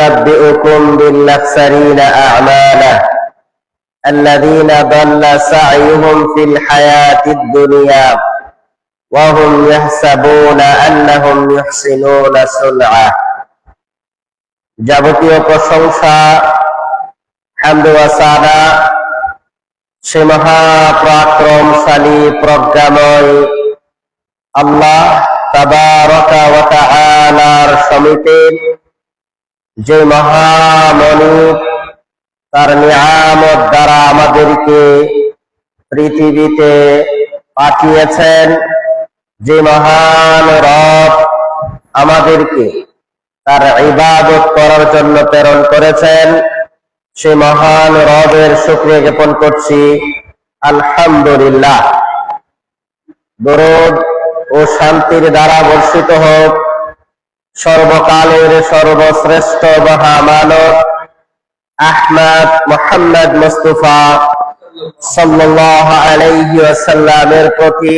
ينبئكم بالأخسرين أعمالا الذين ضل سعيهم في الحياة الدنيا وهم يحسبون أنهم يحسنون صنعا। যাবতীয় প্রশংসা হামদ ওয়া সানা সে মহাপরাক্রমশালী প্রজ্ঞাময় আল্লাহ তাবারাকা ওয়া তাআলার সমিতি, যে মহামনিব তার নিয়ামত দ্বারা আমাদেরকে পৃথিবীতে পাঠিয়েছেন, যে মহান রব আমাদেরকে তার ইবাদত করার জন্য প্রেরণ করেছেন, সে মহান রবের শুকরিয়া জ্ঞাপন করছি। আলহামদুলিল্লাহ। দরুদ ও শান্তির দ্বারা বর্ষিত হোক সর্বকালের সর্বশ্রেষ্ঠ মহামানব আহমদ মুহাম্মদ মুস্তাফা সাল্লাল্লাহু আলাইহি ওয়াসাল্লামের প্রতি,